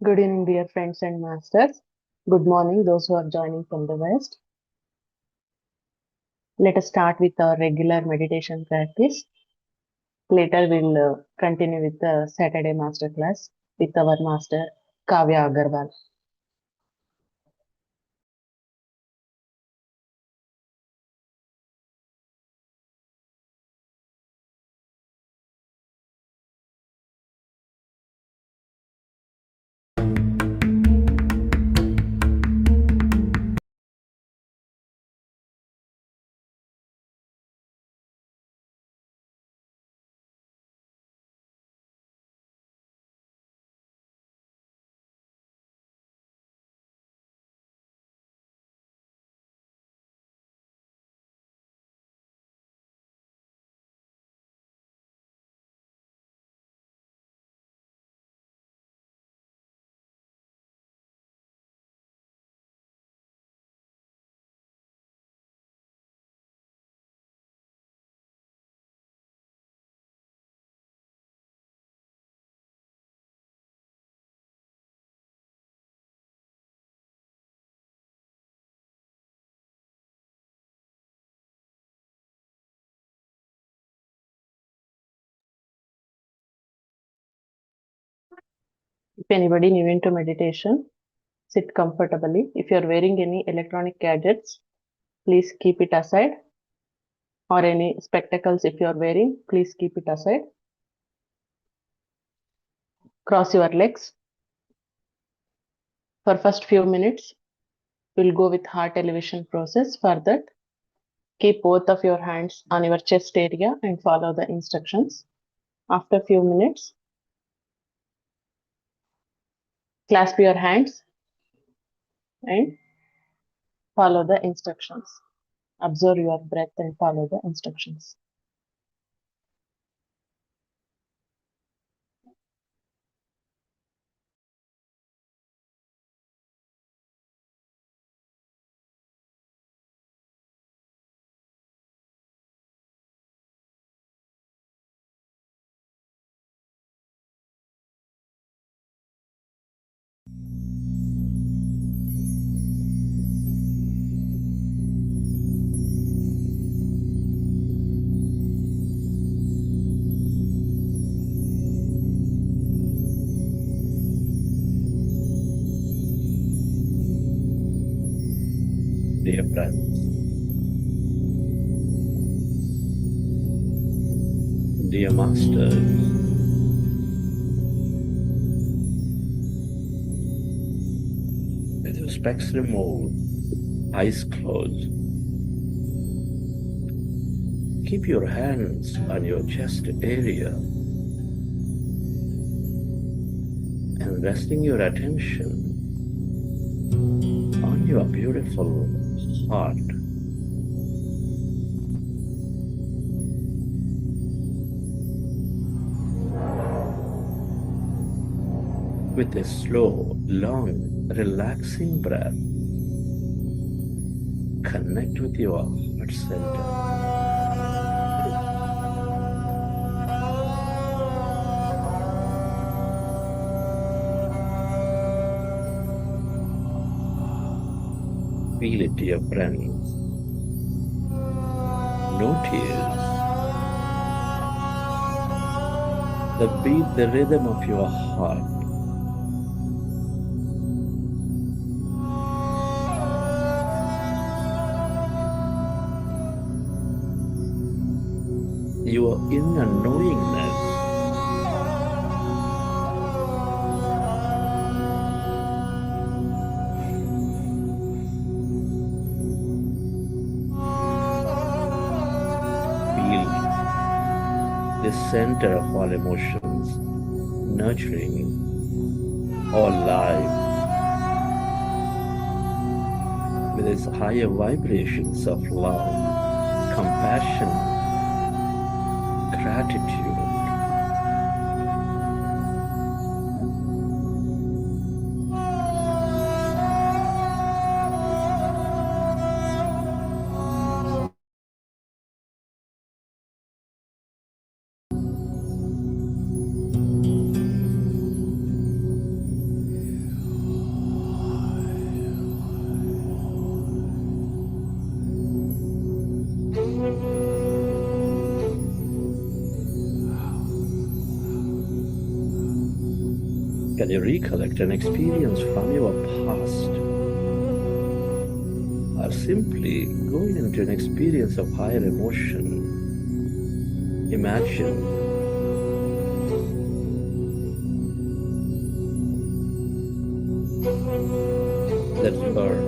Good evening, dear friends and masters. Good morning, those who are joining from the West. Let us start with our regular meditation practice. Later, we'll continue with the Saturday master class with our master, Kavya Agarwal. If anybody new into meditation, sit comfortably. If you are wearing any electronic gadgets, please keep it aside. Or any spectacles, if you are wearing, please keep it aside. Cross your legs. For first few minutes, we'll go with heart elevation process. For that, keep both of your hands on your chest area and follow the instructions. After few minutes, clasp your hands and follow the instructions. Observe your breath and follow the instructions. Dear friends, dear masters, with your specs removed, eyes closed, keep your hands on your chest area and resting your attention on your beautiful heart. With a slow, long, relaxing breath, connect with your heart center. Feel it, dear friends. Notice the beat, the rhythm of your heart. Your inner knowingness. Feel the center of all emotions, nurturing all life with its higher vibrations of love, compassion, gratitude. Can you recollect an experience from your past? Or simply going into an experience of higher emotion? Imagine that you are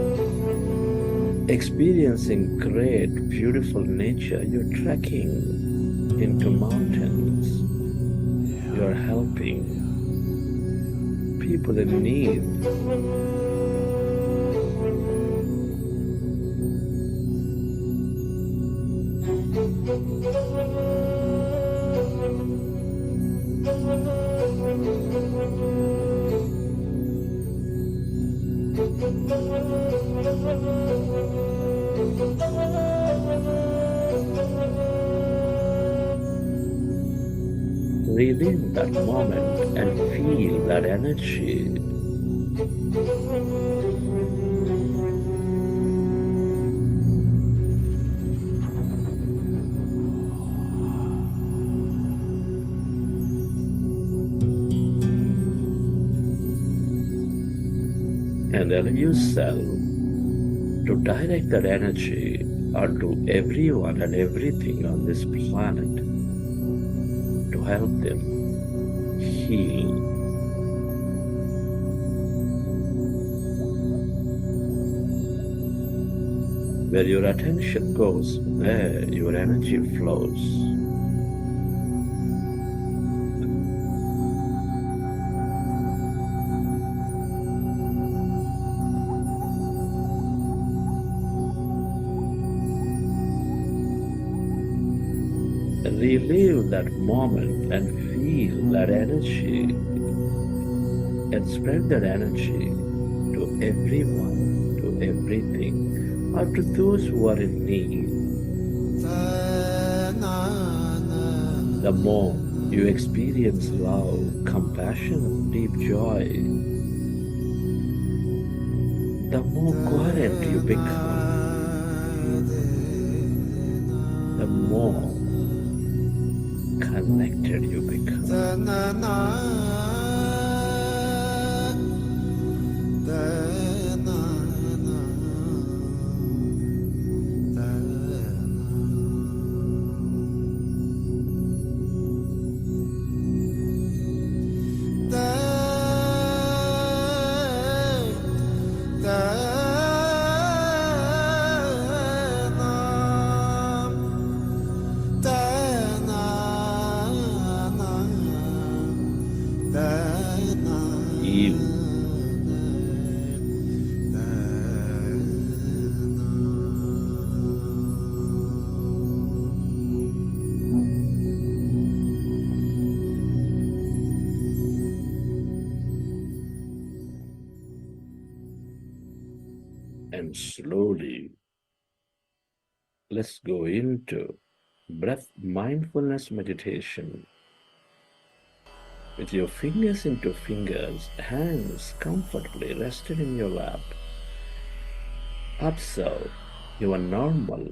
experiencing great, beautiful nature. You're trekking into mountains. You're helping people in need. Relive that moment and feel that energy. And allow yourself to direct that energy onto everyone and everything on this planet to help them heal. Where your attention goes, there your energy flows. Relive that moment and feel that energy and spread that energy to everyone, to everything, or to those who are in need. The more you experience love, compassion, deep joy, the more coherent you become, the more connected you become. You and slowly let's go into breath mindfulness meditation. With your fingers into fingers, hands comfortably rested in your lap. Observe your normal,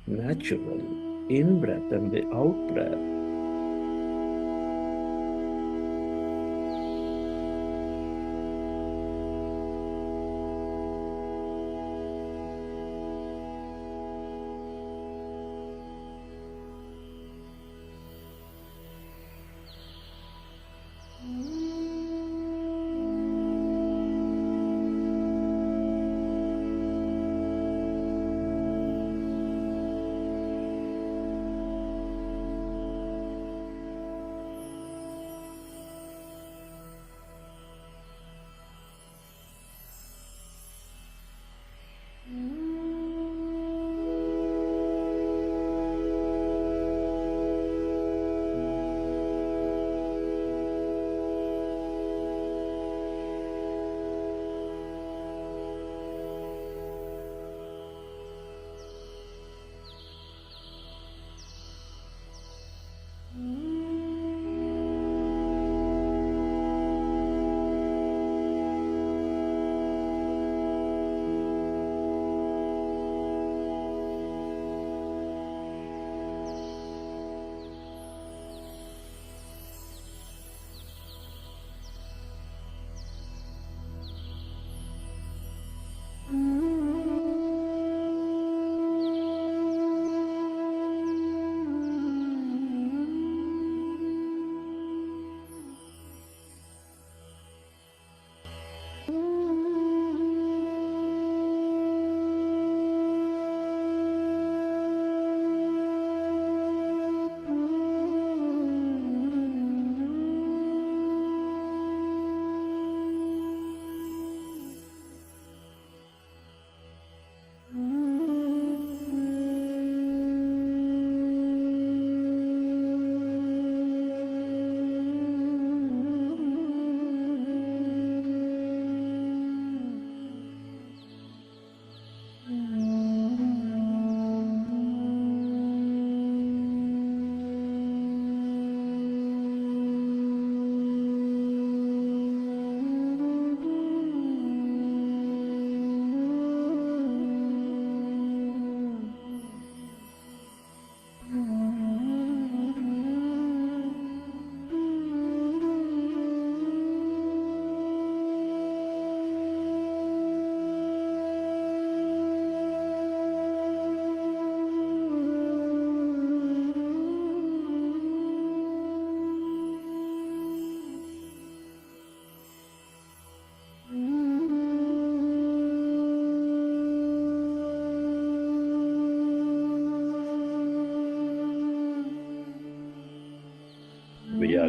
natural in-breath and the out-breath.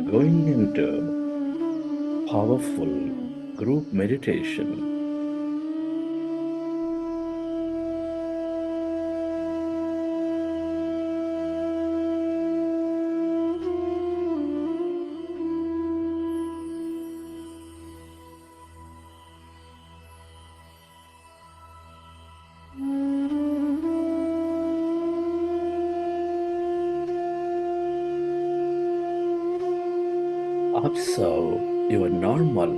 are going into powerful group meditation. Observe your normal,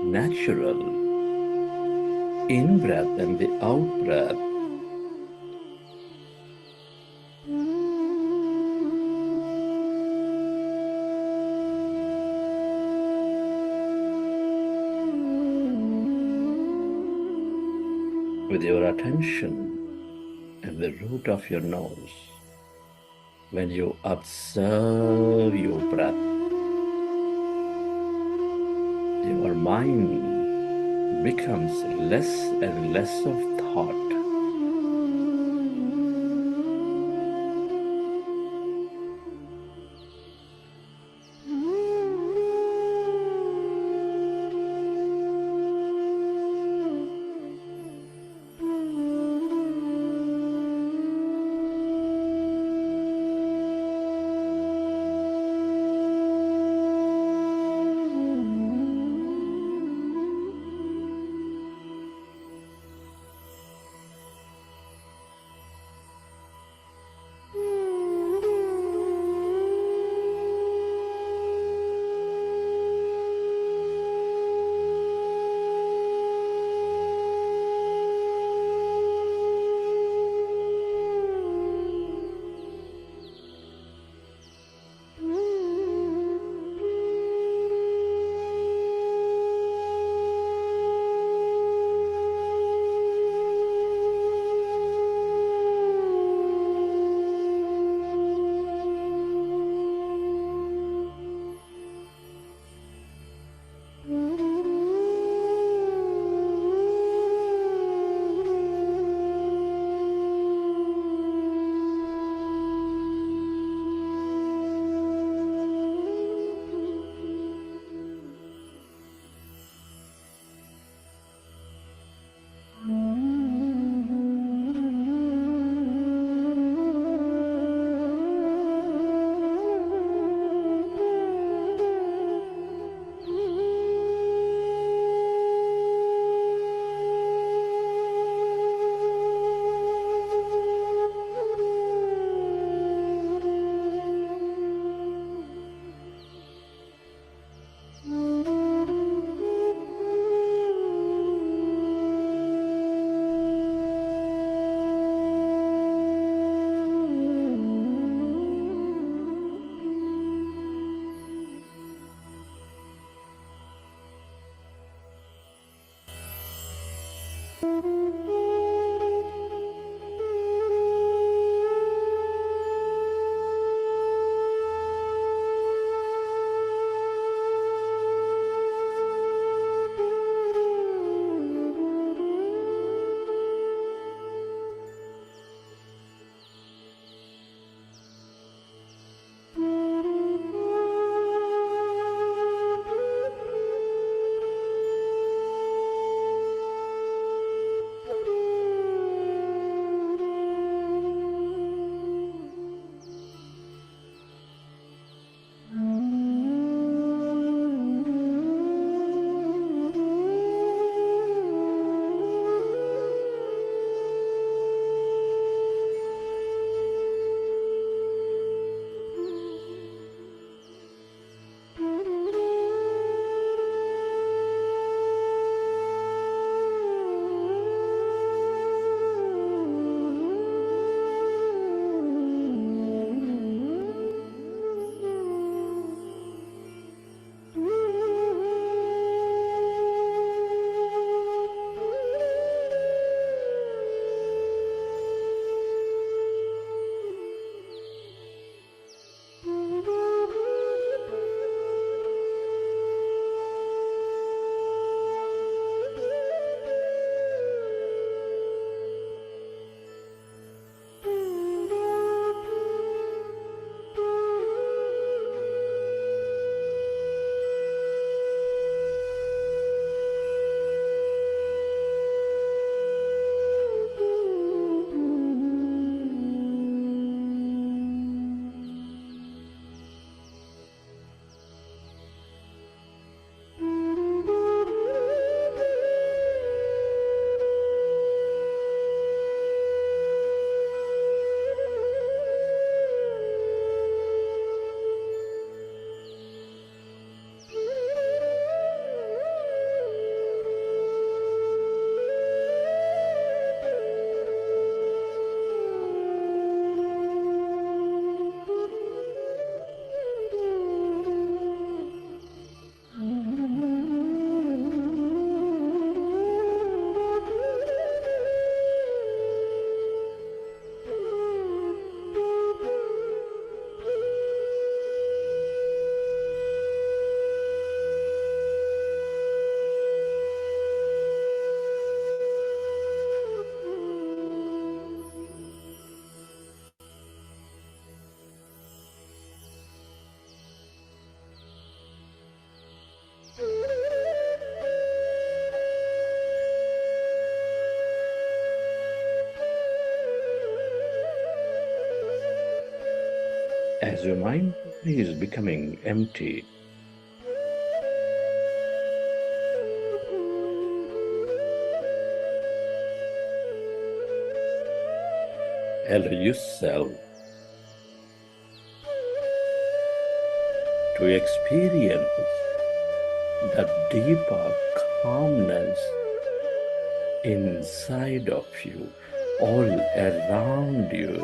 natural in-breath and the out-breath. With your attention at the root of your nose. When you observe your breath, your mind becomes less and less of thought. As your mind is becoming empty, allow yourself to experience the deeper calmness inside of you, all around you.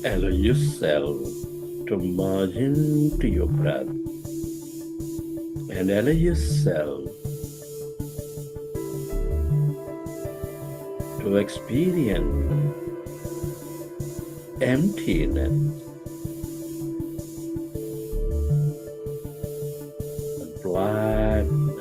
Allow yourself to merge into your breath and allow yourself to experience emptiness, blackness.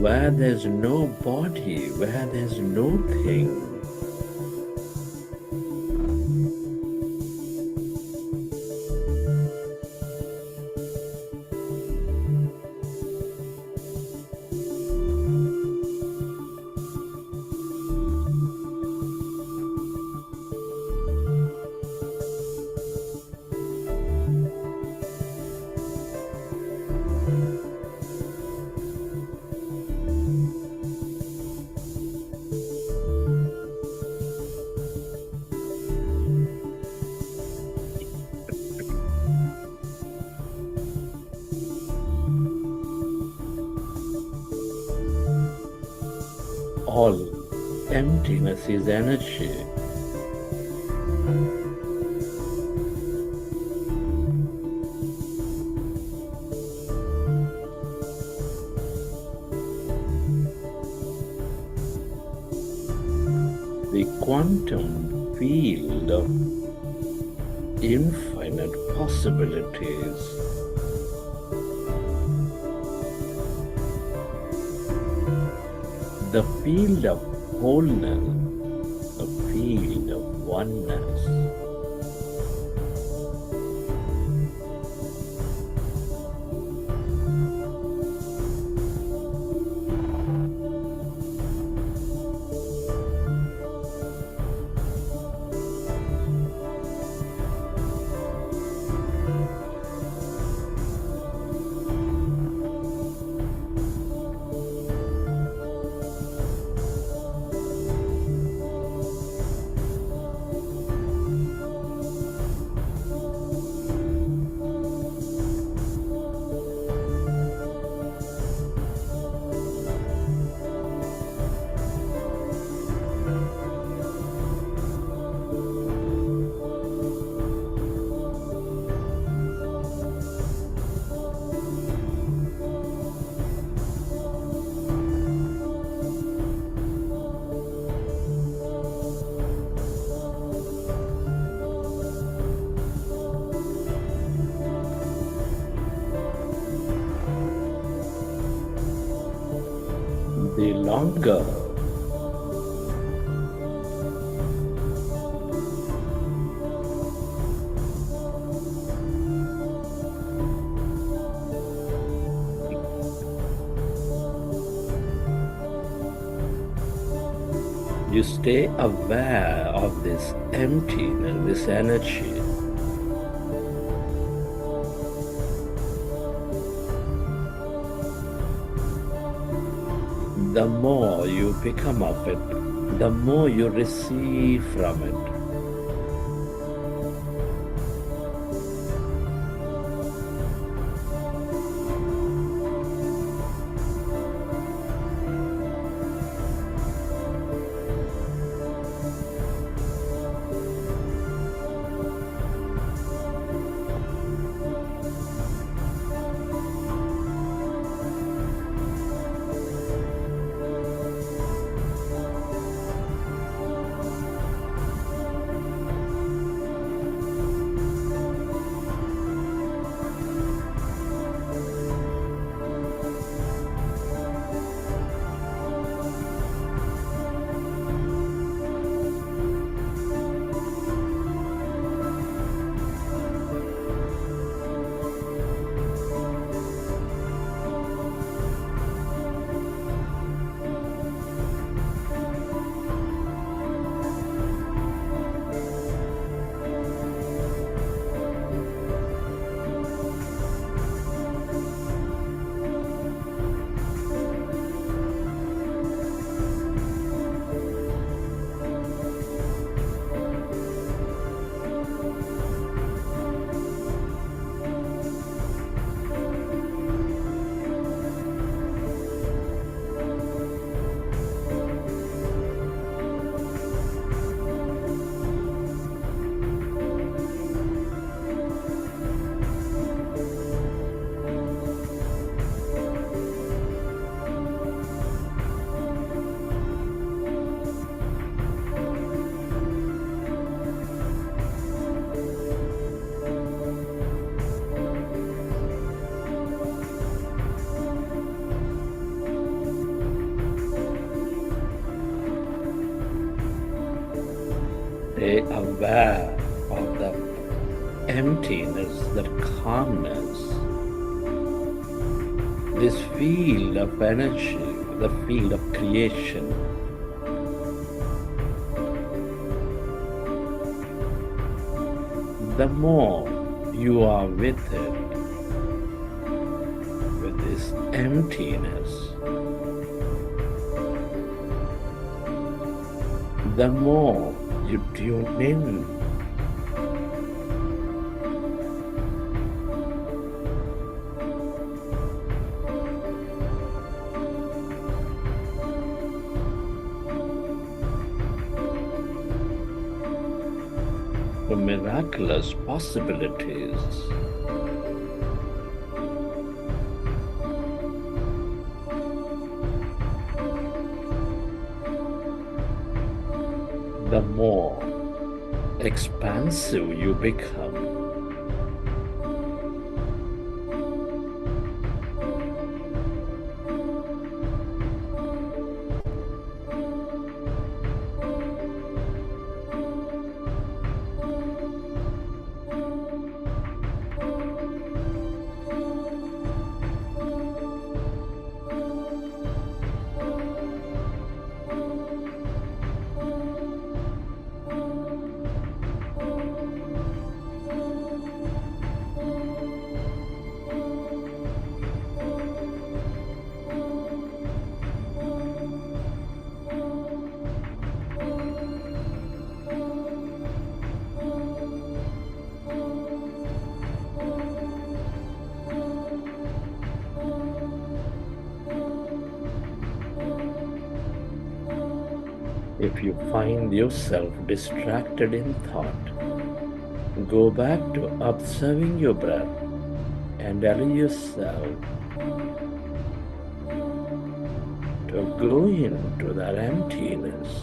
Where there's no body, where there's no thing. All emptiness is energy. The quantum field of infinite possibilities. The field of wholeness, the field of oneness. The longer you stay aware of this emptiness, this energy, the more you become of it, the more you receive from it. aware of the emptiness, the calmness, this field of energy, the field of creation. The more you are with it, with this emptiness, the more you tune in. To miraculous possibilities. The more expansive you become. If you find yourself distracted in thought, go back to observing your breath and allow yourself to go into that emptiness.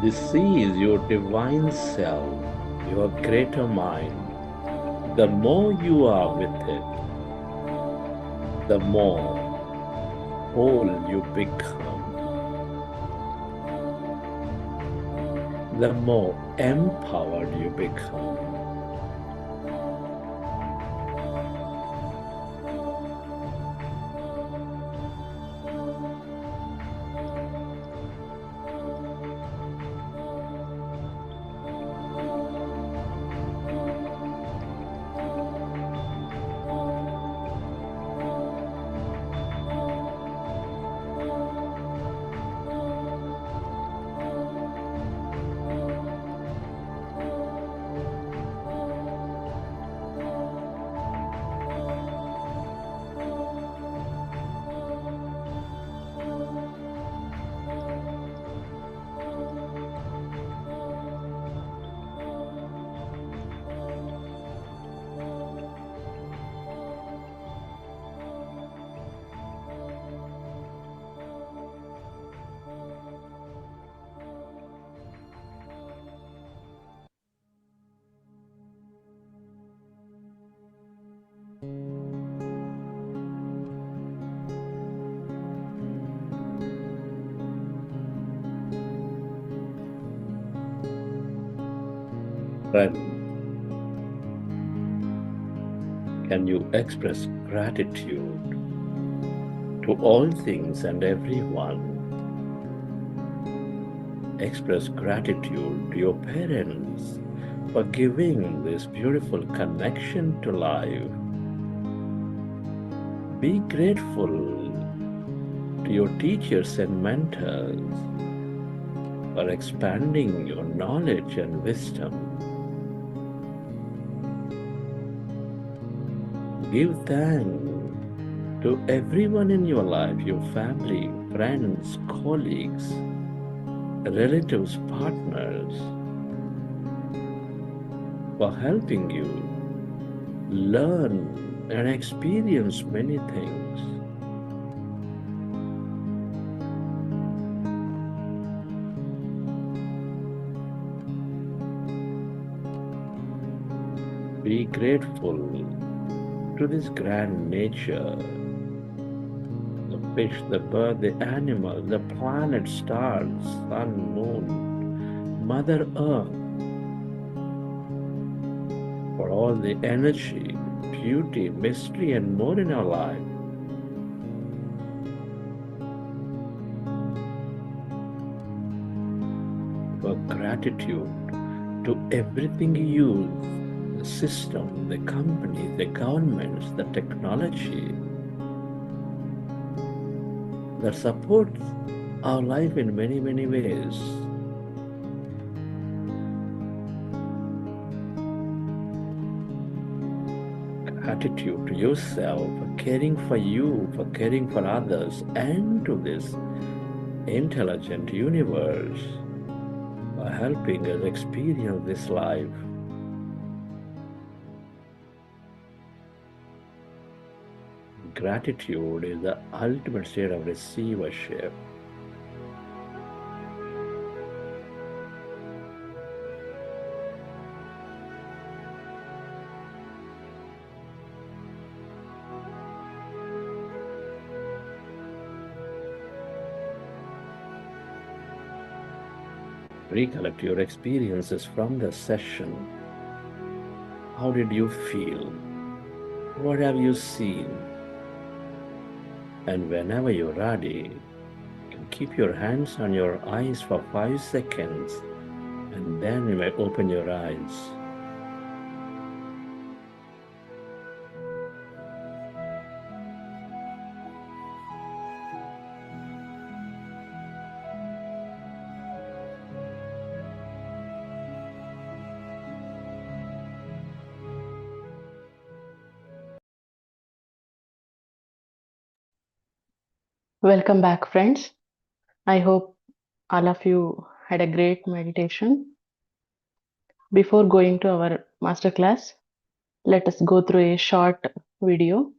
This is your divine self, your greater mind. The more you are with it, the more whole you become, the more empowered you become. Friend, can you express gratitude to all things and everyone? Express gratitude to your parents for giving this beautiful connection to life. Be grateful to your teachers and mentors for expanding your knowledge and wisdom. Give thanks to everyone in your life, your family, friends, colleagues, relatives, partners, for helping you learn and experience many things. Be grateful to this grand nature, the fish, the bird, the animal, the planet, stars, sun, moon, Mother Earth, for all the energy, beauty, mystery, and more in our life. For gratitude to everything you use, the system, the company, the governments, the technology that supports our life in many, many ways. Gratitude to yourself for caring for you, for caring for others, and to this intelligent universe for helping us experience this life. Gratitude is the ultimate state of receivership. Recollect your experiences from the session. How did you feel? What have you seen? And whenever you're ready, you can keep your hands on your eyes for 5 seconds, and then you may open your eyes. Welcome back, friends. I hope all of you had a great meditation. Before going to our masterclass, let us go through a short video.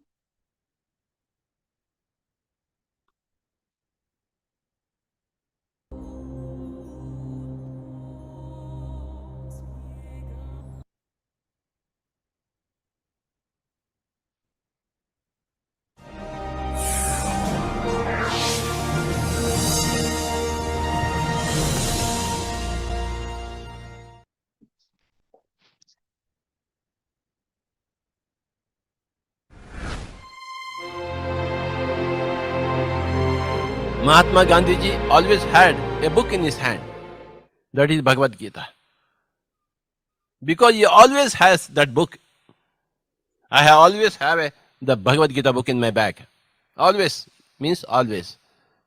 Mahatma Gandhi ji always had a book in his hand. That is Bhagavat Gita. Because he always has that book. I always have the Bhagavat Gita book in my bag. Always means always.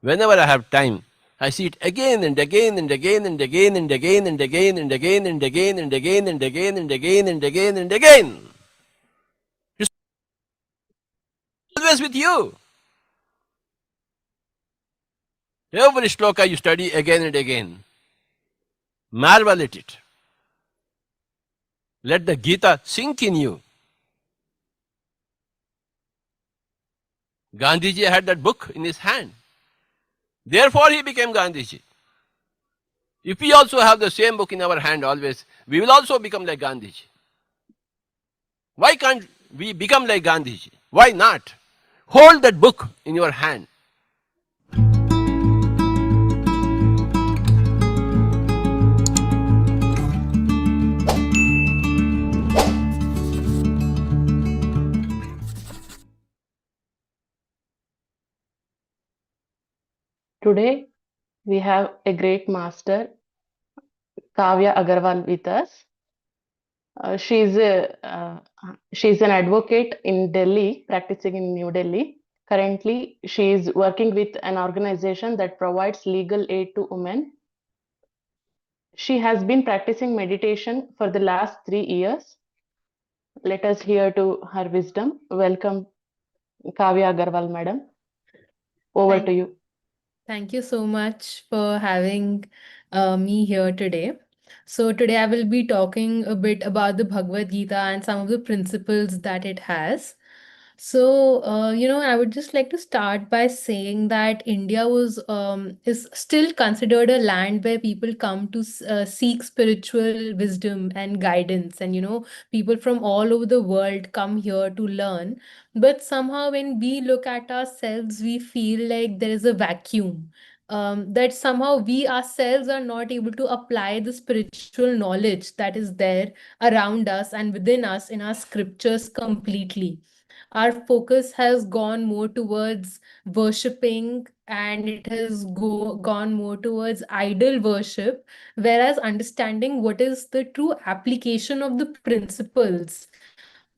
Whenever I have time, I see it again and again and again and again and again and again and again and again and again and again and again and again and again. It's always with you. Every shloka you study again and again. Marvel at it. Let the Gita sink in you. Gandhiji had that book in his hand. Therefore he became Gandhiji. If we also have the same book in our hand always, we will also become like Gandhiji. Why can't we become like Gandhiji? Why not? Hold that book in your hand. Today we have a great master, Kavya Agarwal, with us. She's an advocate in Delhi, practicing in New Delhi. Currently, she is working with an organization that provides legal aid to women. She has been practicing meditation for the last 3 years. Let us hear to her wisdom. Welcome, Kavya Agarwal, madam. Over to Thank, you. thank you so much for having me here today. So, today I will be talking a bit about the Bhagavad Gita and some of the principles that it has. So, I would just like to start by saying that India is still considered a land where people come to seek spiritual wisdom and guidance, and people from all over the world come here to learn. But somehow, when we look at ourselves, we feel like there is a vacuum. That somehow we ourselves are not able to apply the spiritual knowledge that is there around us and within us in our scriptures completely. Our focus has gone more towards worshipping, and it has gone more towards idol worship, whereas understanding what is the true application of the principles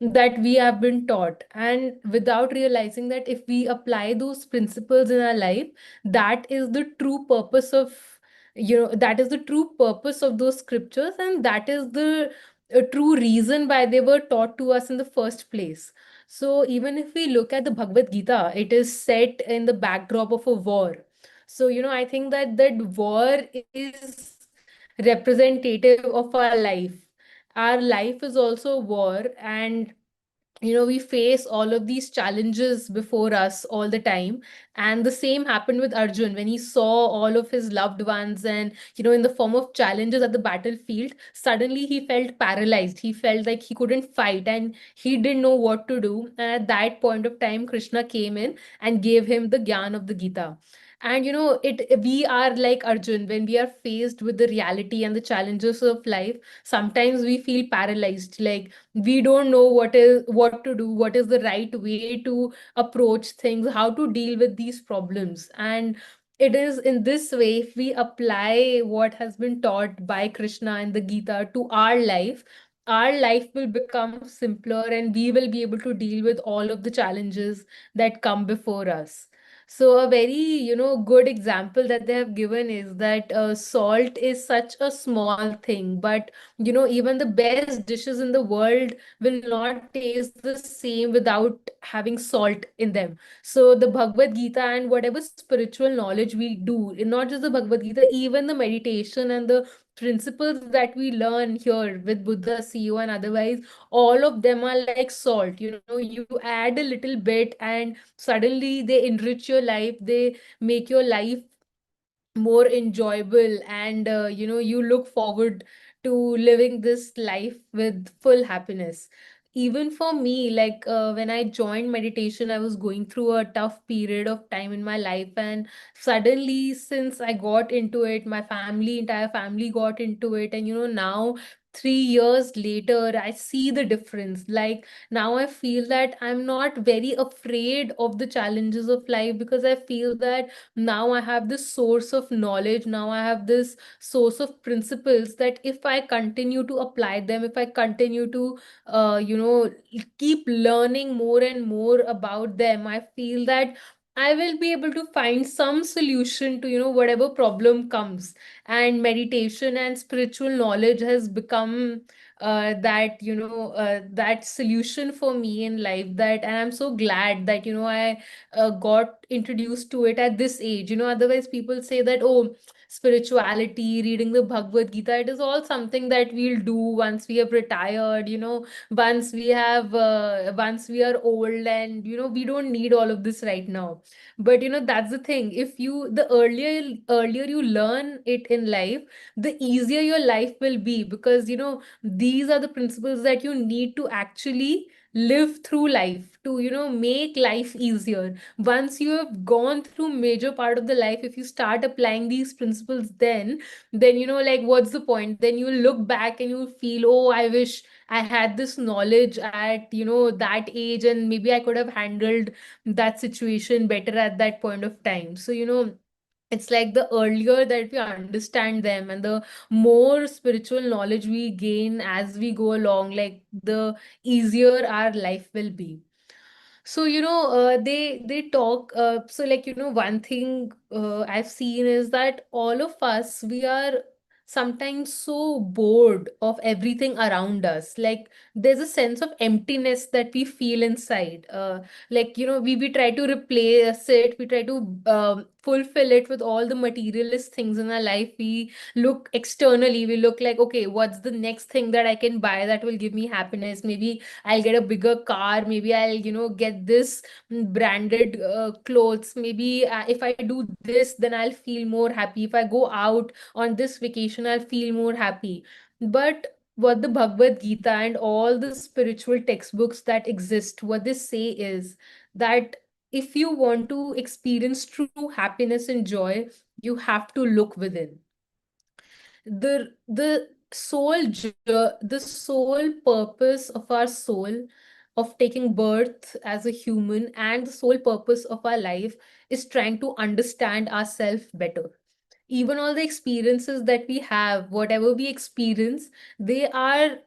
that we have been taught, and without realizing that if we apply those principles in our life, that is the true purpose of that is the true purpose of those scriptures, and that is the true reason why they were taught to us in the first place. So even if we look at the Bhagavad Gita, it is set in the backdrop of a war. So I think that war is representative of our life. Our life is also a war, and we face all of these challenges before us all the time. And the same happened with Arjun when he saw all of his loved ones, and in the form of challenges at the battlefield, suddenly he felt paralyzed. He felt like he couldn't fight, and he didn't know what to do. And at that point of time, Krishna came in and gave him the gyan of the Gita. And it we are like Arjun when we are faced with the reality and the challenges of life. Sometimes we feel paralyzed, like we don't know what to do, what is the right way to approach things, how to deal with these problems. And it is in this way, if we apply what has been taught by Krishna and the Gita to our life will become simpler, and we will be able to deal with all of the challenges that come before us. So a very good example that they have given is that salt is such a small thing, but even the best dishes in the world will not taste the same without having salt in them. So the Bhagavad Gita and whatever spiritual knowledge we do, not just the Bhagavad Gita, even the meditation and the principles that we learn here with Buddha, CEO, and otherwise, all of them are like salt. You add a little bit, and suddenly they enrich your life, they make your life more enjoyable, and you look forward to living this life with full happiness. Even for me, like when I joined meditation, I was going through a tough period of time in my life, and suddenly, since I got into it, my entire family got into it, and now 3 years later, I see the difference. Like now I feel that I'm not very afraid of the challenges of life, because I feel that now I have this source of knowledge, now I have this source of principles, that if I continue to apply them, if I continue to keep learning more and more about them, I feel that I will be able to find some solution to whatever problem comes. And meditation and spiritual knowledge has become that solution for me in life. That And I'm so glad that I got introduced to it at this age. Otherwise people say that, oh, spirituality, reading the Bhagavad Gita, it is all something that we'll do once we have retired, once we are old, and we don't need all of this right now. But that's the thing. If you the earlier you learn it in life, the easier your life will be, because these are the principles that you need to actually live through life, to make life easier. Once you have gone through major part of the life, if you start applying these principles, then like, what's the point? Then you will look back and you will feel, oh, I wish I had this knowledge at that age, and maybe I could have handled that situation better at that point of time. So It's like the earlier that we understand them and the more spiritual knowledge we gain as we go along, like the easier our life will be. So, they talk. So, like, one thing I've seen is that all of us, we are sometimes so bored of everything around us. Like, there's a sense of emptiness that we feel inside. Like, we try to replace it, we try to fulfill it with all the materialist things in our life. We look externally, we look like, okay, what's the next thing that I can buy that will give me happiness? Maybe I'll get a bigger car. Maybe I'll, get this branded clothes. Maybe if I do this, then I'll feel more happy. If I go out on this vacation, I'll feel more happy. But what the Bhagavad Gita and all the spiritual textbooks that exist, what they say is that if you want to experience true happiness and joy, you have to look within. The sole purpose of our soul, of taking birth as a human, and the sole purpose of our life is trying to understand ourselves better. Even all the experiences that we have, whatever we experience, they are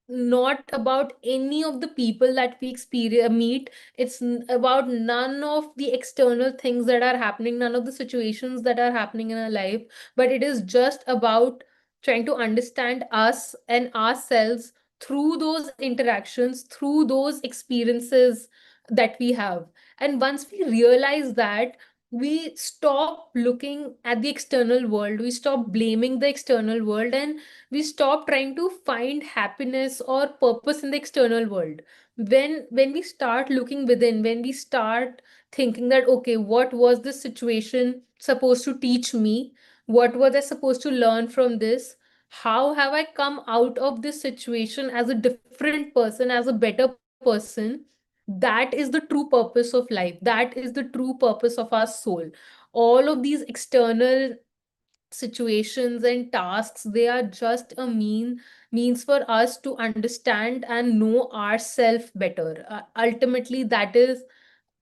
not about any of the people that we experience meet. It's about none of the external things that are happening, none of the situations that are happening in our life, but it is just about trying to understand us and ourselves through those interactions, through those experiences that we have. And once we realize that, we stop looking at the external world, we stop blaming the external world, and we stop trying to find happiness or purpose in the external world. When we start looking within, when we start thinking that, okay, what was this situation supposed to teach me, what was I supposed to learn from this, how have I come out of this situation as a different person, as a better person, that is the true purpose of life, that is the true purpose of our soul. All of these external situations and tasks, they are just a means for us to understand and know ourselves better. Ultimately, that is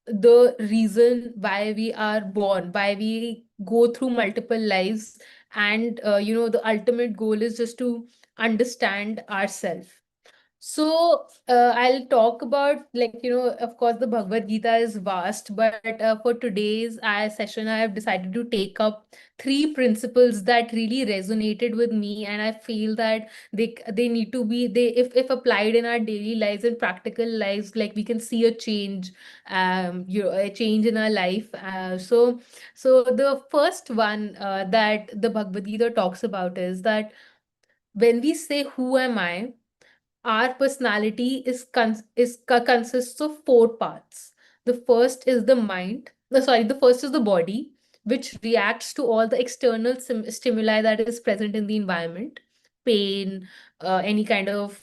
the reason why we are born, why we go through multiple lives. And the ultimate goal is just to understand ourselves. So I'll talk about, like, of course, the Bhagavad Gita is vast, but for today's session, I have decided to take up three principles that really resonated with me, and I feel that they need to be, they if applied in our daily lives and practical lives, like we can see a change, a change in our life. So the first one that the Bhagavad Gita talks about is that when we say, "Who am I?" our personality consists of four parts. The first is the mind. No, sorry, the first is the body, which reacts to all the external stimuli that is present in the environment. Pain, any kind of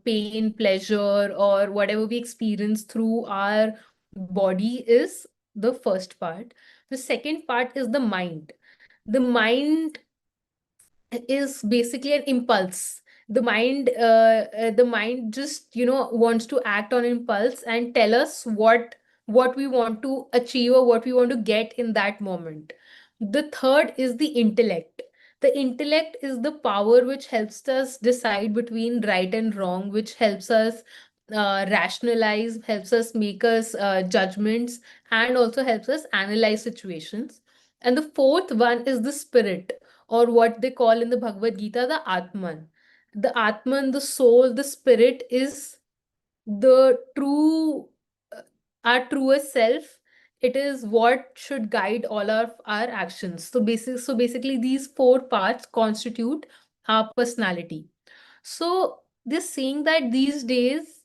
pain, pleasure, or whatever we experience through our body is the first part. The second part is the mind. The mind is basically an impulse. The mind just wants to act on impulse and tell us what we want to achieve or what we want to get in that moment. The third is the intellect. The intellect is the power which helps us decide between right and wrong, which helps us rationalize, helps us make us judgments, and also helps us analyze situations. And the fourth one is the spirit, or what they call in the Bhagavad Gita, the Atman. The Atman, the soul, the spirit is the true, our truest self. It is what should guide all of our actions. So basically, these four parts constitute our personality. So they're saying that these days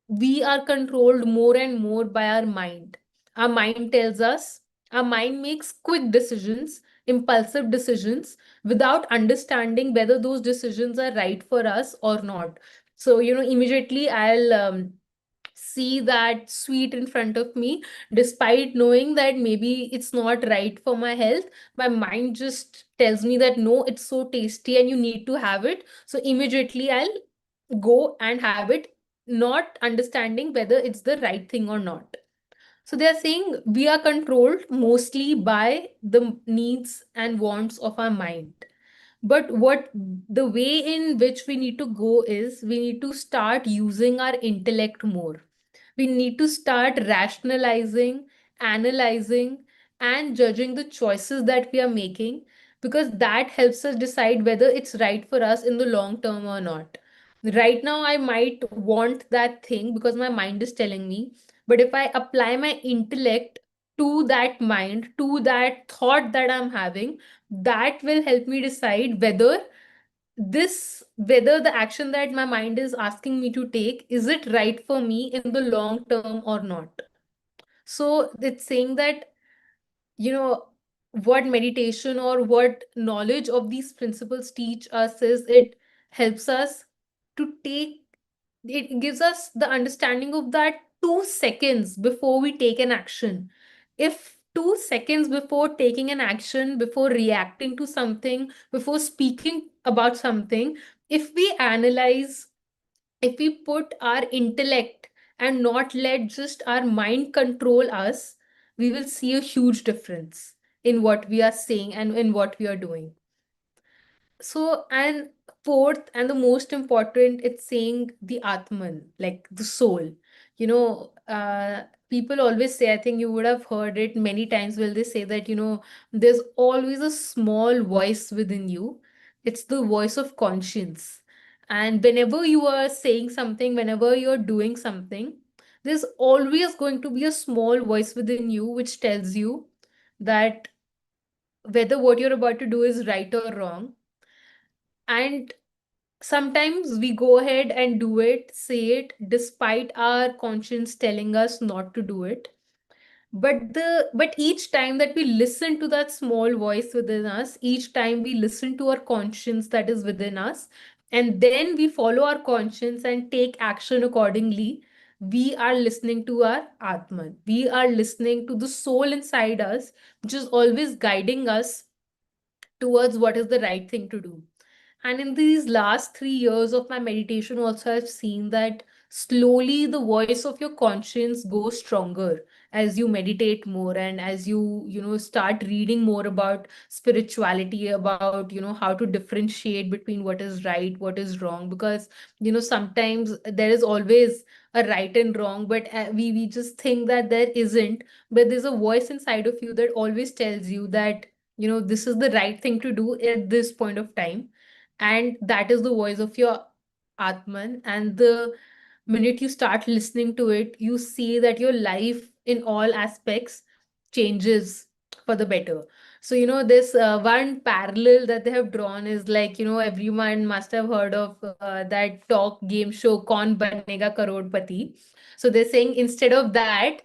we are controlled more and more by our mind. Our mind tells us, our mind makes quick decisions, impulsive decisions, without understanding whether those decisions are right for us or not. So, immediately I'll see that sweet in front of me, despite knowing that maybe it's not right for my health. My mind just tells me that no, it's so tasty and you need to have it. So, immediately I'll go and have it, not understanding whether it's the right thing or not. So they are saying we are controlled mostly by the needs and wants of our mind. But what the way in which we need to go is we need to start using our intellect more. We need to start rationalizing, analyzing, and judging the choices that we are making, because that helps us decide whether it's right for us in the long term or not. Right now, I might want that thing because my mind is telling me, but if I apply my intellect to that mind, to that thought that I'm having, that will help me decide whether the action that my mind is asking me to take, is it right for me in the long term or not. So it's saying that, you know, what meditation or what knowledge of these principles teach us is it helps us to take, it gives us the understanding of that 2 seconds before we take an action. If 2 seconds before taking an action, before reacting to something, before speaking about something, if we analyze, if we put our intellect and not let just our mind control us, we will see a huge difference in what we are saying and in what we are doing. So, and fourth and the most important, it's saying the Atman, like the soul. People always say, I think you would have heard it many times, will they say that, there's always a small voice within you. It's the voice of conscience. And whenever you are saying something, whenever you're doing something, there's always going to be a small voice within you which tells you that whether what you're about to do is right or wrong. And sometimes we go ahead and do it, say it, despite our conscience telling us not to do it. But each time that we listen to that small voice within us, each time we listen to our conscience that is within us, and then we follow our conscience and take action accordingly, we are listening to our Atman. We are listening to the soul inside us, which is always guiding us towards what is the right thing to do. And in these last 3 years of my meditation, also, I've seen that slowly the voice of your conscience goes stronger as you meditate more and as you start reading more about spirituality, about, how to differentiate between what is right, what is wrong. Because, sometimes there is always a right and wrong, but we just think that there isn't. But there's a voice inside of you that always tells you that, this is the right thing to do at this point of time, and that is the voice of your Atman. And the minute you start listening to it, you see that your life in all aspects changes for the better. So, this one parallel that they have drawn is like, everyone must have heard of that talk game show Kaun Banega Karodpati. So they're saying instead of that,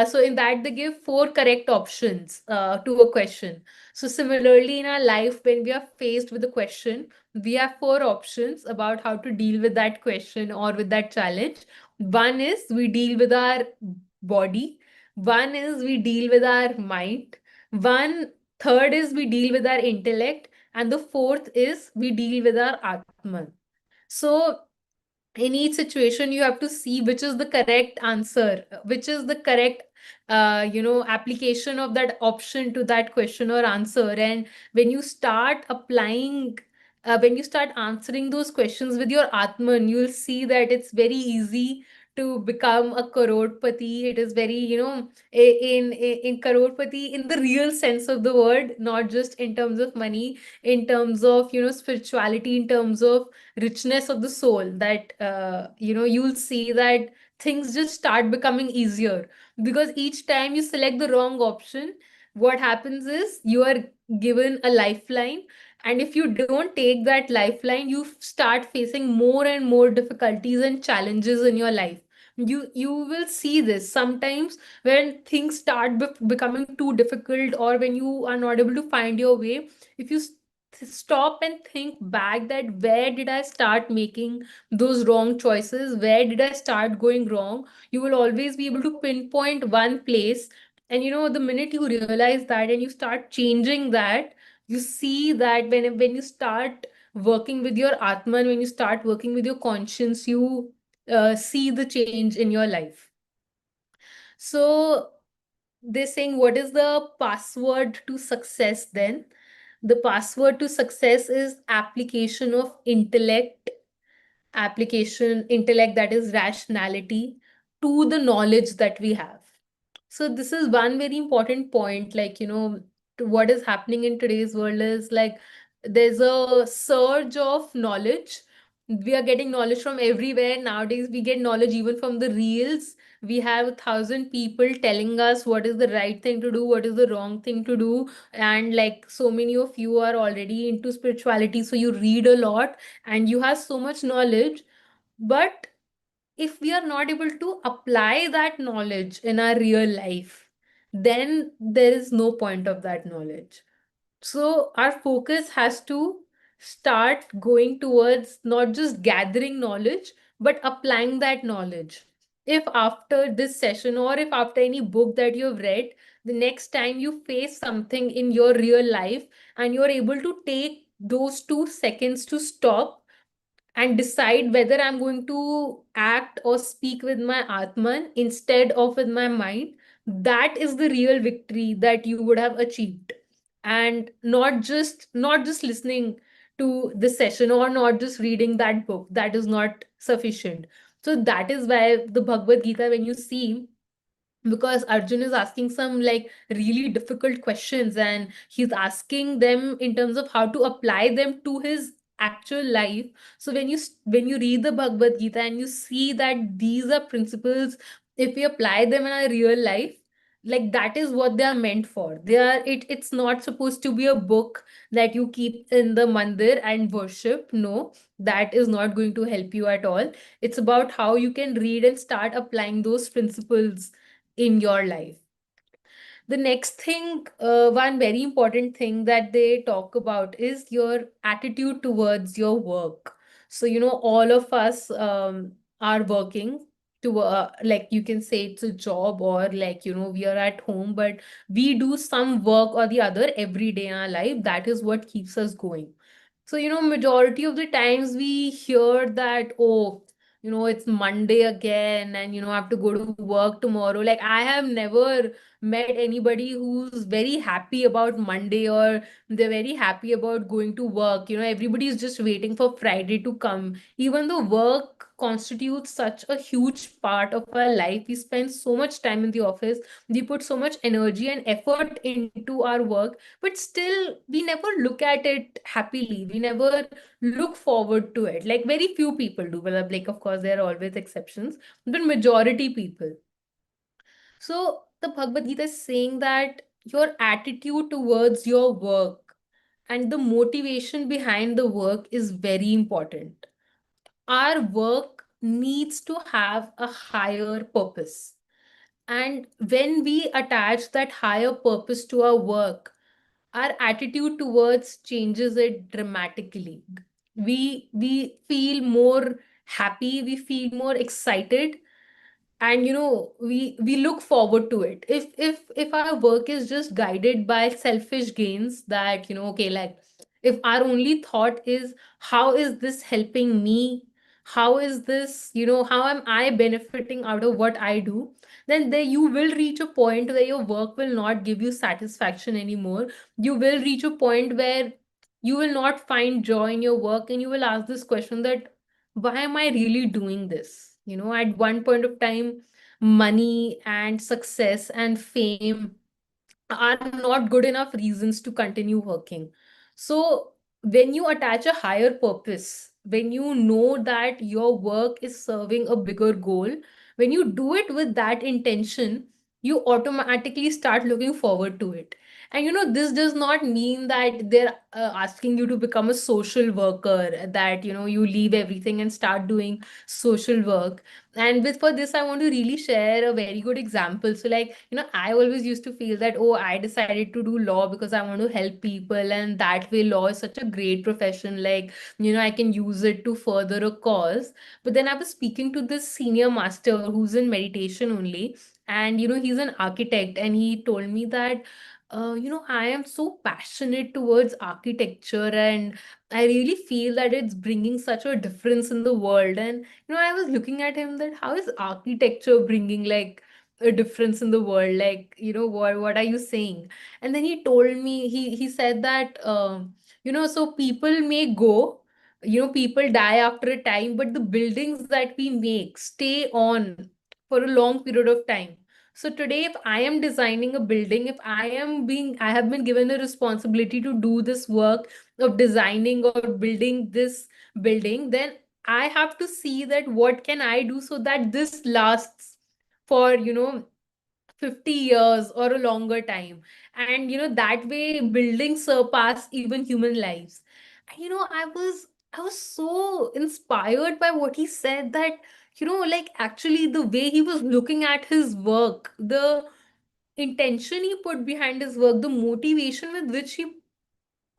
so in that they give four correct options to a question. So similarly in our life, when we are faced with a question, we have four options about how to deal with that question or with that challenge. One is we deal with our body, one is we deal with our mind, one third is we deal with our intellect, and the fourth is we deal with our Atman. So in each situation you have to see which is the correct answer, which is the correct application of that option to that question or answer. And when you start applying, when you start answering those questions with your Atman, you'll see that it's very easy to become a Karodpati. It is very, in Karodpati in the real sense of the word, not just in terms of money, in terms of, spirituality, in terms of richness of the soul, that you'll see that things just start becoming easier. Because each time you select the wrong option, what happens is you are given a lifeline, and if you don't take that lifeline, you start facing more and more difficulties and challenges in your life. You will see this sometimes when things start becoming too difficult, or when you are not able to find your way. If you stop and think back that where did I start making those wrong choices, where did I start going wrong, you will always be able to pinpoint one place. And the minute you realize that and you start changing that, you see that when you start working with your Atman, when you start working with your conscience, you see the change in your life. So they're saying, what is the password to success then? The password to success is application of intellect, that is rationality, to the knowledge that we have. So this is one very important point, like, what is happening in today's world is like there's a surge of knowledge. We are getting knowledge from everywhere nowadays. We get knowledge even from the reels. We have 1,000 people telling us what is the right thing to do, what is the wrong thing to do. And like so many of you are already into spirituality, so you read a lot and you have so much knowledge. But if we are not able to apply that knowledge in our real life, then there is no point of that knowledge. So our focus has to start going towards not just gathering knowledge, but applying that knowledge. If after this session or if after any book that you've read, the next time you face something in your real life and you're able to take those 2 seconds to stop and decide whether I'm going to act or speak with my Atman instead of with my mind, that is the real victory that you would have achieved. And not just listening to the session or not just reading that book, that is not sufficient. So that is why the Bhagavad Gita, when you see, because Arjun is asking some like really difficult questions and he's asking them in terms of how to apply them to his actual life. So when you read the Bhagavad Gita and you see that these are principles, if we apply them in our real life, like that is what they are meant for. It's not supposed to be a book that you keep in the mandir and worship. No, that is not going to help you at all. It's about how you can read and start applying those principles in your life. The next thing, one very important thing that they talk about is your attitude towards your work. So, all of us are working to, like, you can say it's a job or like, we are at home, but we do some work or the other every day in our life. That is what keeps us going. So, majority of the times we hear that, oh, it's Monday again and, I have to go to work tomorrow. Like, I have never met anybody who's very happy about Monday or they're very happy about going to work. Everybody is just waiting for Friday to come. Even though work constitutes such a huge part of our life, we spend so much time in the office, we put so much energy and effort into our work, but still we never look at it happily. We never look forward to it. Like very few people do. Well, like of course there are always exceptions, but majority people. So the Bhagavad Gita is saying that your attitude towards your work and the motivation behind the work is very important. Our work needs to have a higher purpose. And when we attach that higher purpose to our work, our attitude towards changes it dramatically. We feel more happy, we feel more excited, and we look forward to it. If our work is just guided by selfish gains, that okay, like if our only thought is how is this helping me, how is this, how am I benefiting out of what I do, then there you will reach a point where your work will not give you satisfaction anymore. You will reach a point where you will not find joy in your work and you will ask this question that why am I really doing this? At one point of time, money and success and fame are not good enough reasons to continue working. So, when you attach a higher purpose, when you know that your work is serving a bigger goal, when you do it with that intention, you automatically start looking forward to it. And this does not mean that they're asking you to become a social worker, that you leave everything and start doing social work. And with for this, I want to really share a very good example. So like, I always used to feel that, oh, I decided to do law because I want to help people, and that way law is such a great profession. Like, I can use it to further a cause. But then I was speaking to this senior master who's in meditation only, and he's an architect, and he told me that I am so passionate towards architecture, and I really feel that it's bringing such a difference in the world. And I was looking at him that how is architecture bringing like a difference in the world. Like, what are you saying? And then he told me, he said that, so people may go, people die after a time, but the buildings that we make stay on for a long period of time. So today, if I am designing a building, if I have been given a responsibility to do this work of designing or building this building, then I have to see that what can I do so that this lasts for, 50 years or a longer time. And, that way buildings surpass even human lives. And, I was so inspired by what he said, that, like, actually the way he was looking at his work, the intention he put behind his work, the motivation with which he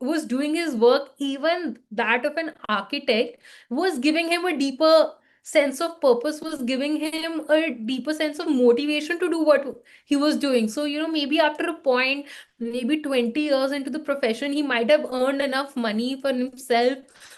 was doing his work, even that of an architect, was giving him a deeper sense of purpose, was giving him a deeper sense of motivation to do what he was doing. So, maybe after a point, maybe 20 years into the profession, he might have earned enough money for himself,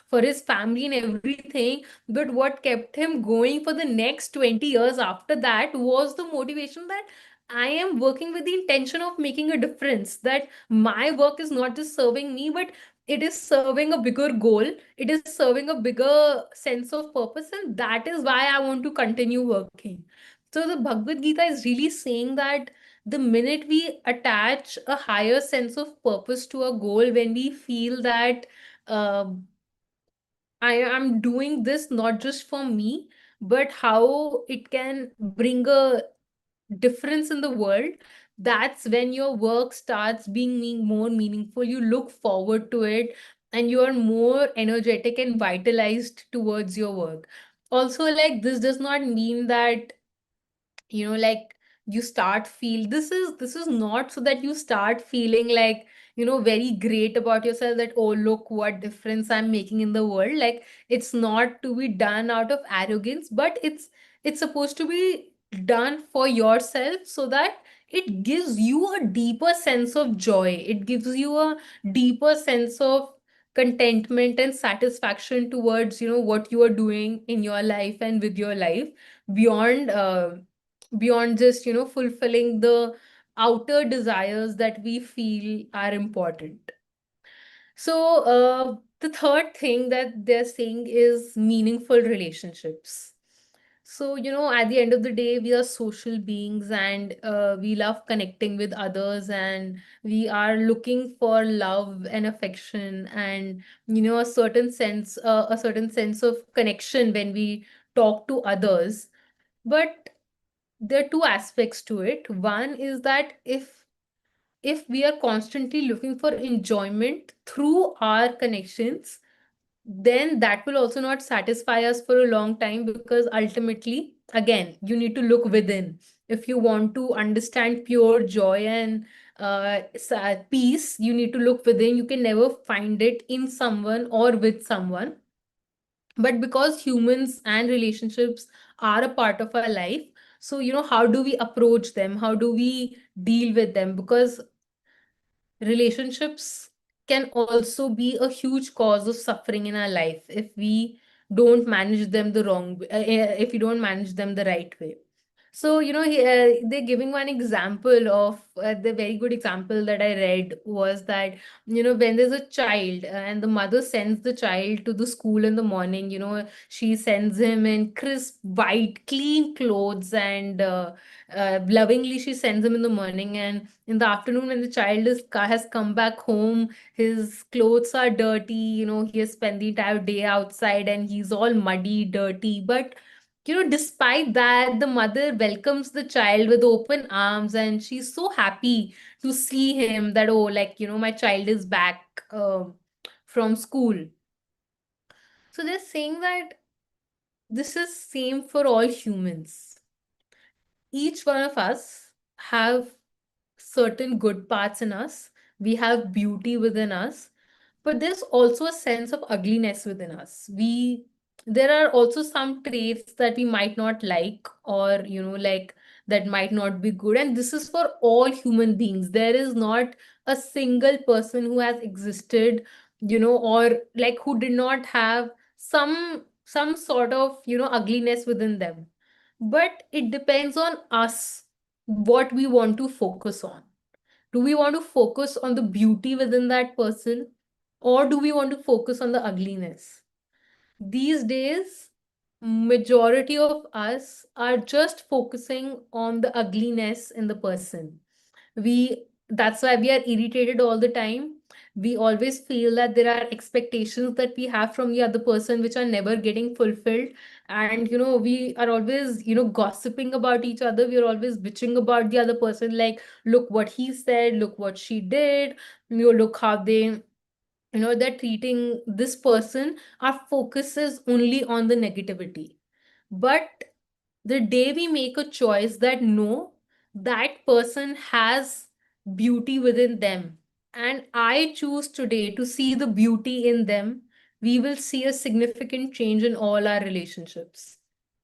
for his family, and everything. But what kept him going for the next 20 years after that was the motivation that I am working with the intention of making a difference, that my work is not just serving me, but it is serving a bigger goal. It is serving a bigger sense of purpose, and that is why I want to continue working. So the Bhagavad Gita is really saying that the minute we attach a higher sense of purpose to a goal, when we feel that uh, I am doing this not just for me, but how it can bring a difference in the world, that's when your work starts being more meaningful. You look forward to it, and you are more energetic and vitalized towards your work. Also, like, this does not mean that, like, you start feel this is not so that you start feeling like, very great about yourself, that, oh, look what difference I'm making in the world. Like, it's not to be done out of arrogance, but it's supposed to be done for yourself, so that it gives you a deeper sense of joy, it gives you a deeper sense of contentment and satisfaction towards, what you are doing in your life and with your life, beyond beyond just, fulfilling the outer desires that we feel are important. So, the third thing that they're saying is meaningful relationships. So, at the end of the day, we are social beings, and we love connecting with others, and we are looking for love and affection, and, a certain sense of connection when we talk to others. But there are two aspects to it. One is that if we are constantly looking for enjoyment through our connections, then that will also not satisfy us for a long time, because ultimately, again, you need to look within. If you want to understand pure joy and peace, you need to look within. You can never find it in someone or with someone. But because humans and relationships are a part of our life, so, how do we approach them, how do we deal with them? Because relationships can also be a huge cause of suffering in our life if we don't manage them the wrong way, if we don't manage them the right way. So, they're giving one example of the very good example that I read was that, when there's a child, and the mother sends the child to the school in the morning, she sends him in crisp, white, clean clothes, and lovingly she sends him in the morning. And in the afternoon, when the child has come back home, his clothes are dirty, he has spent the entire day outside and he's all muddy, dirty. But despite that, the mother welcomes the child with open arms, and she's so happy to see him, that, oh, like, my child is back from school. So they're saying that this is same for all humans. Each one of us have certain good parts in us. We have beauty within us, but there's also a sense of ugliness within us. There are also some traits that we might not like, or, like, that might not be good. And this is for all human beings. There is not a single person who has existed, or like who did not have some sort of, ugliness within them. But it depends on us what we want to focus on. Do we want to focus on the beauty within that person, or do we want to focus on the ugliness? These days, majority of us are just focusing on the ugliness in the person. We That's why we are irritated all the time. We always feel that there are expectations that we have from the other person which are never getting fulfilled. And we are always gossiping about each other. We are always bitching about the other person, like, look what he said, look what she did, look how they're treating this person. Our focus is only on the negativity. But the day we make a choice that no, that person has beauty within them, and I choose today to see the beauty in them, we will see a significant change in all our relationships.